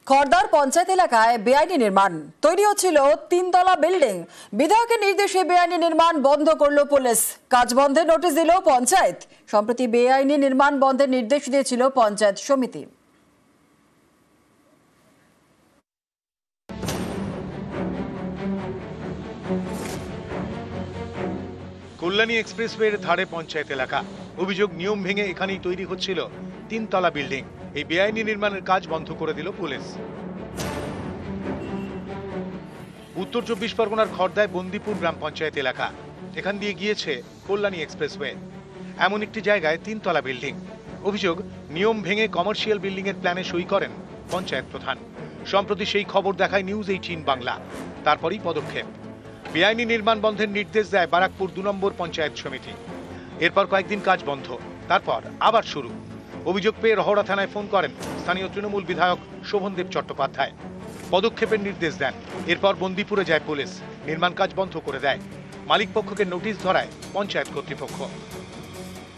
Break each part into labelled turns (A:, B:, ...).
A: খড়দার পঞ্চায়েত এলাকায় বেআইনি নির্মাণ তৈরি হচ্ছিল 3 তলা বিল্ডিং। বিধায়কের নির্দেশে বেআইনি নির্মাণ বন্ধ করল পুলিশ। কাজ বন্ধের নোটিশ দিল পঞ্চায়েত। সম্প্রতি বেআইনি নির্মাণ বন্ধের নির্দেশ দিয়েছিল পঞ্চায়েত সমিতি।
B: কল্যাণী এক্সপ্রেসওয়ের ধারে পঞ্চায়েত এলাকা। অভিযোগ, নিয়ম ভেঙে এখানেই তৈরি হচ্ছিল 3 তলা বিল্ডিং। এই বেআইনি নির্মাণের কাজ বন্ধ করে দিল পুলিশ। উত্তর 24 পরগনার খড়দায় বন্দিপুর গ্রাম পঞ্চায়েত এলাকা। এখান দিয়ে গিয়েছে কল্যাণী এক্সপ্রেসওয়ে। এমন একটি জায়গায় 3 তলা বিল্ডিং। অভিযোগ, নিয়ম ভেঙে কমার্শিয়াল বিল্ডিং এর প্ল্যানে সই করেন পঞ্চায়েত প্রধান। সম্প্রতি সেই খবর দেখায় নিউজ 18 বাংলা। তারপরই পদক্ষেপ। বেআইনি নির্মাণ বন্ধের নির্দেশ দেয় বারাকপুর 2 নম্বর পঞ্চায়েত সমিতি। এরপর কয়েকদিন কাজ বন্ধ, তারপর আবার শুরু। অভিযোগ পেয়ে রহড়া থানায় ফোন করেন স্থানীয় তৃণমূল বিধায়ক শোভনদেব চট্টোপাধ্যায়। পদক্ষেপের নির্দেশ দেন। এরপর বন্দিপুরে যায় পুলিশ, নির্মাণ কাজ বন্ধ করে দেয়। মালিক পক্ষকে নোটিশ ধরায় পঞ্চায়েত কর্তৃপক্ষ।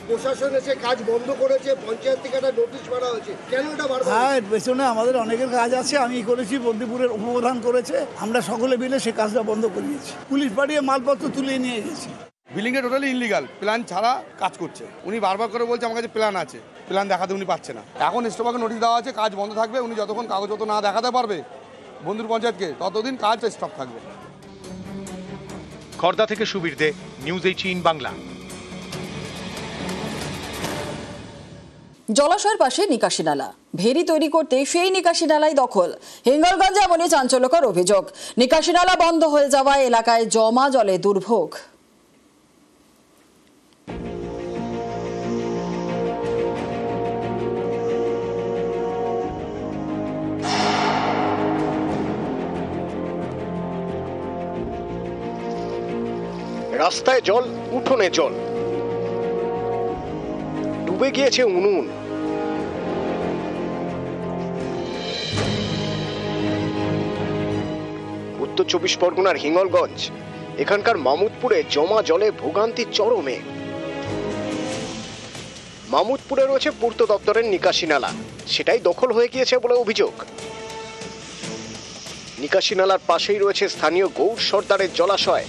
C: প্রশাসন এসে কাজ বন্ধ করেছে, পঞ্চায়েত থেকে একটা নোটিশ করা হয়েছে, কেন এটা বারবার?
D: হ্যাঁ, এর পেছনে আমাদের অনেকের কাজ আছে। আমি করেছি, বন্দিপুরের উপপ্রধান করেছে, আমরা সকলে মিলে সে কাজটা বন্ধ করিয়েছি। পুলিশ পাঠিয়ে মালপত্র তুলে নিয়ে গেছি।
E: বিল্ডিংটা টোটালি ইনলিগাল, প্ল্যান ছাড়া কাজ করছে। উনি বারবার করে বলছে আমার কাছে প্ল্যান আছে, প্ল্যান দেখাতে উনি পাচ্ছে না। এখন স্টপাকে নোটিশ দেওয়া আছে, কাজ বন্ধ থাকবে। উনি যতক্ষণ কাগজপত্র না দেখাতে পারবে বন্ধুর পঞ্চায়েতকে, ততদিন কাজ স্টপ থাকবে।
B: খড়দা থেকে সুবীর দে, নিউজ 18 বাংলা।
A: জলাশয়ের পাশে নিকাশি নালা, ভেরি তৈরি করতে সেই নিকাশি নালাই দখল। হিঙ্গলগঞ্জে এমনই চাঞ্চল্যকর অভিযোগ। নিকাশি নালা বন্ধ হয়ে যাওয়ায় এলাকায় জমা জলে দুর্ভোগ।
F: রাস্তায় জল, উঠোনে জল, ডুবে গিয়েছে উনুন। উত্তর 24 পরগনার হিঙ্গলগঞ্জ, এখানকার মামুদপুরে জমা জলে ভোগান্তি চরমে। মামুদপুরে রয়েছে পূর্ত দপ্তরের নিকাশি নালা, সেটাই দখল হয়ে গিয়েছে বলে অভিযোগ। নিকাশি নালার পাশেই রয়েছে স্থানীয় গৌর সর্দারের জলাশয়।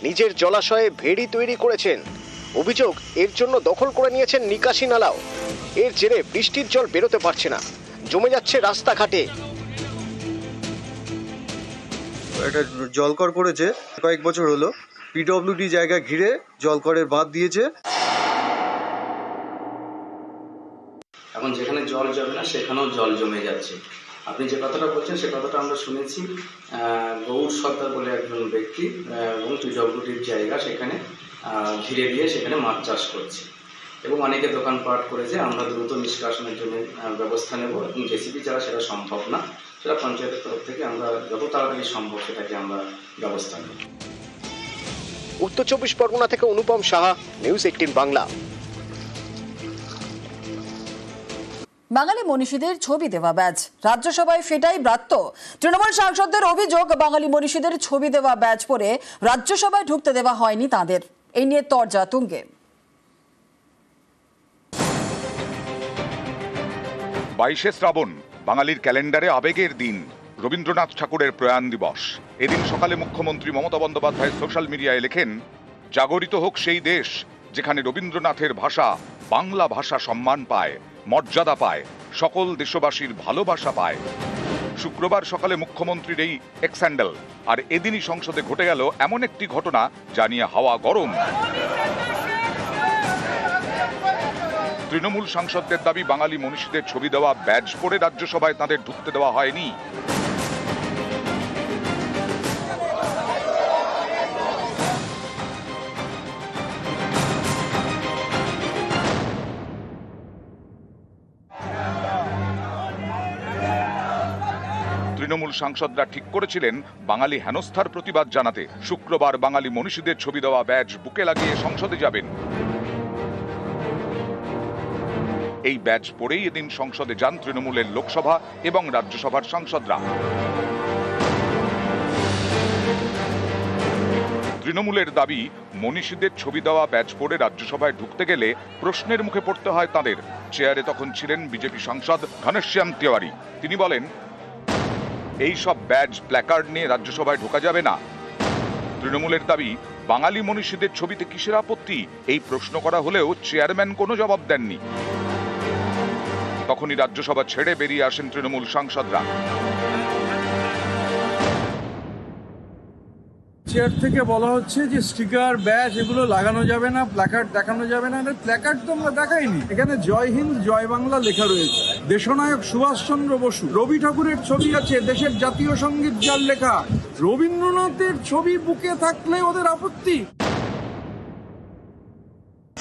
F: নিজের জলাশয়ে ভেড়ি তৈরি করেছেন। অভিযোগ, এর জন্য দখল করে নিয়েছেন নিকাশি নালাও। এর জেরে বৃষ্টির জল বেরোতে পারছে না, জমে যাচ্ছে রাস্তাঘাটে।
G: একটা জলকর করেছে কয়েক বছর হলো, পিডব্লিউডি জায়গা ঘিরে জলকরের বাঁধ দিয়েছে।
H: এখন যেখানে জল জমে না সেখানেও জল জমে যাচ্ছে। আপনি যে কথাটা বলছেন সে কথাটা আমরা শুনেছি। গৌর সর্দার বলে একজন ব্যক্তি এবং পিডব্লিউডির জায়গা সেখানে ঘিরে দিয়ে সেখানে মাছ চাষ করছে এবং অনেকে দোকানপাট করেছে। আমরা দ্রুত নিষ্কাশনের জন্য ব্যবস্থা নেব এবং জেসিবি ছাড়া সেটা সম্ভব না। সেটা পঞ্চায়েতের তরফ থেকে আমরা যত তাড়াতাড়ি সম্ভব সেটাকে আমরা ব্যবস্থা নেব।
F: উত্তর 24 পরগনা থেকে অনুপম সাহা, নিউজ 18 বাংলা।
A: বাঙালি মনীষীদের ছবি দেওয়া ব্যাজ, রাজ্যসভায় সেটাই ব্রাত্য। তৃণমূল সাংসদদের অভিযোগ, বাঙালি মনীষীদের ছবি দেওয়া ব্যাজ পরে রাজ্যসভায় ঢুকতে দেওয়া হয়নি তাদের। এই নিয়ে তরজা তুঙ্গে।
I: 22শে শ্রাবণ, বাঙালির ক্যালেন্ডারে আবেগের দিন, রবীন্দ্রনাথ ঠাকুরের প্রয়াণ দিবস। এদিন সকালে মুখ্যমন্ত্রী মমতা বন্দ্যোপাধ্যায় সোশ্যাল মিডিয়ায় লেখেন, জাগরিত হোক সেই দেশ যেখানে রবীন্দ্রনাথের ভাষা, বাংলা ভাষা সম্মান পায়, মর্যাদা পায়, সকল দেশবাসীর ভালোবাসা পায়। শুক্রবার সকালে মুখ্যমন্ত্রীর এই এক্স হ্যান্ডেল। আর এদিনই সংসদে ঘটে গেল এমন একটি ঘটনা যা নিয়ে হাওয়া গরম। তৃণমূল সাংসদদের দাবি, বাঙালি মনীষীদের ছবি দেওয়া ব্যাজ পরে রাজ্যসভায় তাদের ঢুকতে দেওয়া হয়নি। তৃণমূল সাংসদরা ঠিক করেছিলেন বাঙালি হেনস্থার প্রতিবাদ জানাতে শুক্রবার বাঙালি মনীষীদের ছবি দেওয়া ব্যাজ বুকে লাগিয়ে সংসদে যাবেন। এই ব্যাজ পরেই এদিন সংসদে যান তৃণমূলের লোকসভা এবং রাজ্যসভার সাংসদরা। তৃণমূলের দাবি, মনীষীদের ছবি দেওয়া ব্যাজ পরে রাজ্যসভায় ঢুকতে গেলে প্রশ্নের মুখে পড়তে হয় তাদের। চেয়ারে তখন ছিলেন বিজেপি সাংসদ ঘনশ্যাম তিওয়ারি। তিনি বলেন, এই সব ব্যাজ প্ল্যাকার্ড নিয়ে রাজ্যসভায় ঢোকা যাবে না। তৃণমূলের দাবি, বাঙালি মনীষীদের ছবিতে কিসের আপত্তি? এই প্রশ্ন করা হলেও চেয়ারম্যান কোনো জবাব দেননি। তখনই রাজ্যসভা ছেড়ে বেরিয়ে আসেন তৃণমূল সাংসদরা।
J: চেয়ার থেকে বলা হচ্ছে যে স্টিকার, ব্যাজ এগুলো লাগানো যাবে না, প্ল্যাকার্ড দেখানো যাবে না। প্ল্যাকার্ড তো আমরা দেখাইনি, এখানে জয় হিন্দ জয় বাংলা লেখা রয়েছে। দেশনায়ক সুভাষচন্দ্র বসু, রবি ঠাকুরের ছবি আছে, দেশের জাতীয় সঙ্গীত যার লেখা, রবীন্দ্রনাথের ছবি বুকে থাকলে ওদের আপত্তি।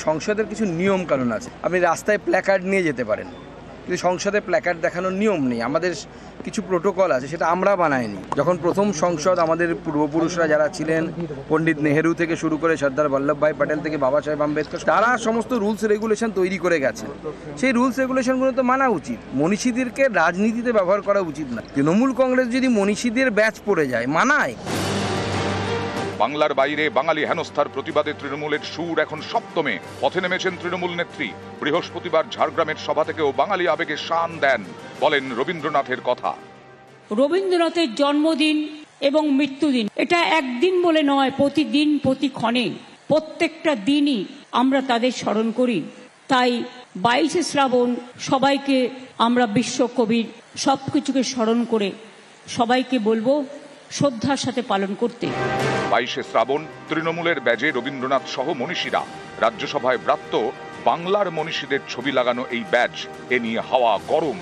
K: সংসদের কিছু নিয়ম কানুন আছে, আপনি রাস্তায় প্ল্যাকার্ড নিয়ে যেতে পারেন, কিন্তু সংসদে প্ল্যাকার্ড দেখানোর নিয়ম নেই। আমাদের কিছু প্রোটোকল আছে, সেটা আমরা বানাইনি। যখন প্রথম সংসদ, আমাদের পূর্বপুরুষরা যারা ছিলেন, পণ্ডিত নেহেরু থেকে শুরু করে সর্দার বল্লভভাই প্যাটেল থেকে বাবা সাহেব আম্বেদকর, তারা সমস্ত রুলস রেগুলেশন তৈরি করে গেছেন। সেই রুলস রেগুলেশনগুলো তো মানা উচিত। মনীষীদেরকে রাজনীতিতে ব্যবহার করা উচিত না। তৃণমূল কংগ্রেস যদি মনীষীদের ব্যাচ পড়ে যায়, মানায়।
I: বাংলার বাইরে বাঙালি হেনস্থার প্রতিবাদে তৃণমূলের সুর এখন সপ্তমে। পথে নেমেছেন তৃণমূল নেত্রী। বৃহস্পতিবার ঝাড়গ্রামের সভা থেকেও বাঙালি আবেগে শান দেন, বলেন রবীন্দ্রনাথের কথা।
L: রবীন্দ্রনাথের জন্মদিন এবং মৃত্যুদিন, এটা একদিন বলে নয়, প্রতিদিন প্রতিক্ষণে প্রত্যেকটা দিনই আমরা তাদের স্মরণ করি। তাই 22শে শ্রাবণ সবাইকে আমরা বিশ্বকবির সবকিছুকে স্মরণ করে সবাইকে বলবো শ্রদ্ধার সাথে পালন করতে।
I: 22শে শ্রাবণ তৃণমূলের ব্যাজে রবীন্দ্রনাথ সহ মনীষীরা। রাজ্যসভায় ব্রাত্য বাংলার মনীষীদের ছবি লাগানো এই ব্যাজ, এ নিয়ে হাওয়া গরম।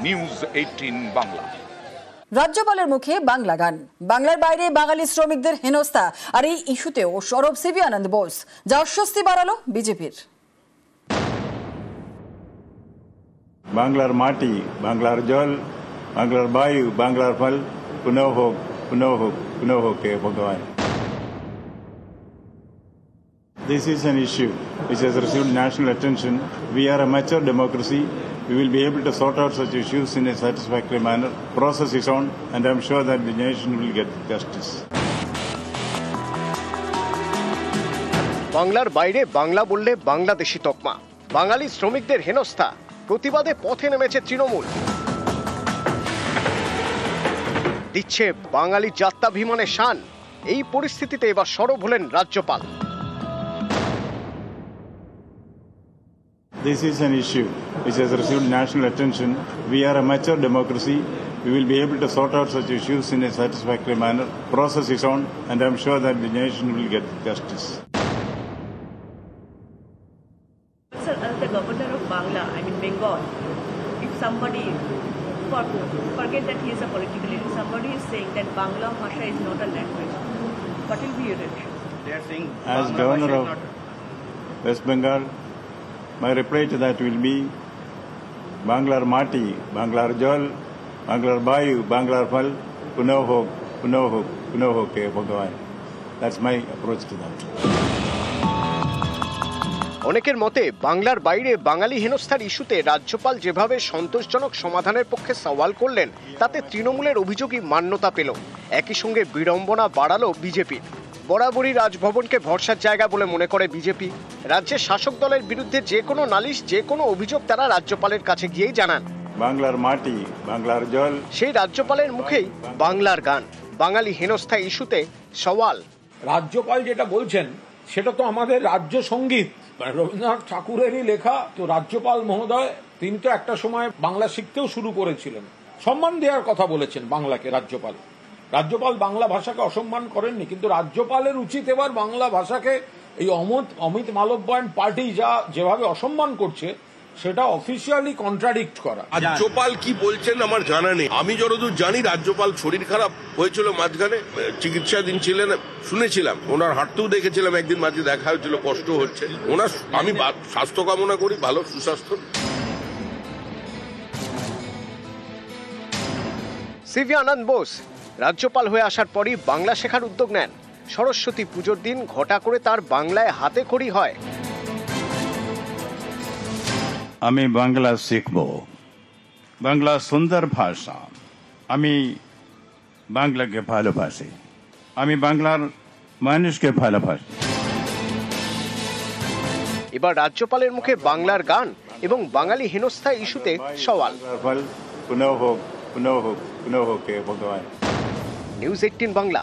I: নিউজ 18 বাংলা।
A: রাজ্যপালের মুখে বাংলা গান, বাংলার বাইরে বাঙালি শ্রমিকদের হেনস্থা, আর এই ইস্যুতেও সরব সিভি আনন্দ বোস, যা অস্বস্তি বাড়ালো বিজেপির।
M: বাংলার মাটি, বাংলার জল, বাংলার বায়ু, বাংলার ফল, পুনঃ হোক, পুনঃ হোক, পুনঃ হোক হে ভগবান। This is an issue which has received national attention. We are a mature democracy. We will be able to sort out such issues in a satisfactory manner. Process is on, and I am sure that the nation will get justice.
F: বাংলার বাইরে বাংলা বললে বাংলাদেশি তকমা, বাঙালি শ্রমিকদের হেনস্থা, প্রতিবাদে পথে নেমেছে তৃণমূল। দিচ্ছে বাঙালি জাত্যাভিমানের শান। এই পরিস্থিতিতে এবার সরব হলেন রাজ্যপাল।
M: This is an issue which has received national attention. We are a mature democracy. We will be able to sort out such issues in a satisfactory manner. Process is on, and I am sure that the nation will get justice.
N: Sir, as the governor of Bangla, Bengal, if somebody, forget that he is a political leader, somebody is saying that Bangla Bhasha is not a language, what will be your reaction?
M: They are saying as governor of West Bengal, my reply to that will be Banglar Mati, Banglar Jal, Banglar Bayu, Banglar Fal, Punoh Hok, Punoh Hok, Punoh Hok Ke Bhagwan. That's my approach to that.
F: অনেকের মতে বাংলার বাইরে বাঙালি হেনস্থার ইস্যুতে রাজ্যপাল যেভাবে সন্তোষজনক সমাধানের পক্ষে সওয়াল করলেন, তাতে তৃণমূলের অভিযোগই মান্যতা পেল। একই সঙ্গে বিড়ম্বনা বাড়ালো বিজেপি। বরাবরই রাজভবনকে ভরসার জায়গা বলে মনে করে বিজেপি। রাজ্যের শাসক দলের বিরুদ্ধে যে কোনো নালিশ, যে কোনো অভিযোগ তারা রাজ্যপালের কাছে গিয়েই জানান।
M: বাংলার মাটি, বাংলার জল,
F: সেই রাজ্যপালের মুখেই বাংলার গান। বাঙালি হেনস্থা ইস্যুতে সওয়াল।
J: রাজ্যপাল যেটা বলছেন সেটা তো আমাদের রাজ্য সঙ্গীত, রবীন্দ্রনাথ ঠাকুরেরই লেখা। তো রাজ্যপাল মহোদয় তিনি তো একটা সময় বাংলা শিখতেও শুরু করেছিলেন। সম্মান দেওয়ার কথা বলেছেন বাংলাকে। রাজ্যপাল বাংলা ভাষাকে অসম্মান করেননি, কিন্তু রাজ্যপালের উচিত এবার বাংলা ভাষাকে এই অমিত মালব্য পার্টি যেভাবে অসম্মান করছে সেটা অফিসিয়ালি কন্ট্রাডিক্ট করা।
O: রাজ্যপাল কি বলছেন আমার জানা নেই। আমি যতদূর জানি রাজ্যপাল শরীর খারাপ হয়েছিল, মাঝখানে চিকিৎসাধীন ছিলেন, শুনেছিলাম। ওনার হাঁটতেও দেখেছিলাম একদিন, মাঝে দেখা হয়েছিল, কষ্ট হচ্ছে ওনার। আমি স্বাস্থ্য কামনা করি, ভালো সুস্বাস্থ্য।
F: সিভি আনন্দ বোস রাজ্যপাল হয়ে আসার পরই বাংলা শেখার উদ্যোগ নেন। সরস্বতী পুজোর দিন ঘটা করে তার বাংলায় হাতে খড়ি হয়।
M: আমি বাংলা শিখব। বাংলা সুন্দর ভাষা, আমি বাংলাকে ভালোবাসি। আমি বাংলার মানুষকে ভালোবাসি।
F: এবার রাজ্যপালের মুখে বাংলার গান এবং বাঙালি হেনস্থা ইস্যুতে সওয়াল।
M: পুনঃ হোক, পুনঃ হোক, পুনঃ হোক ভগবান।
F: নিউজ 18 বাংলা।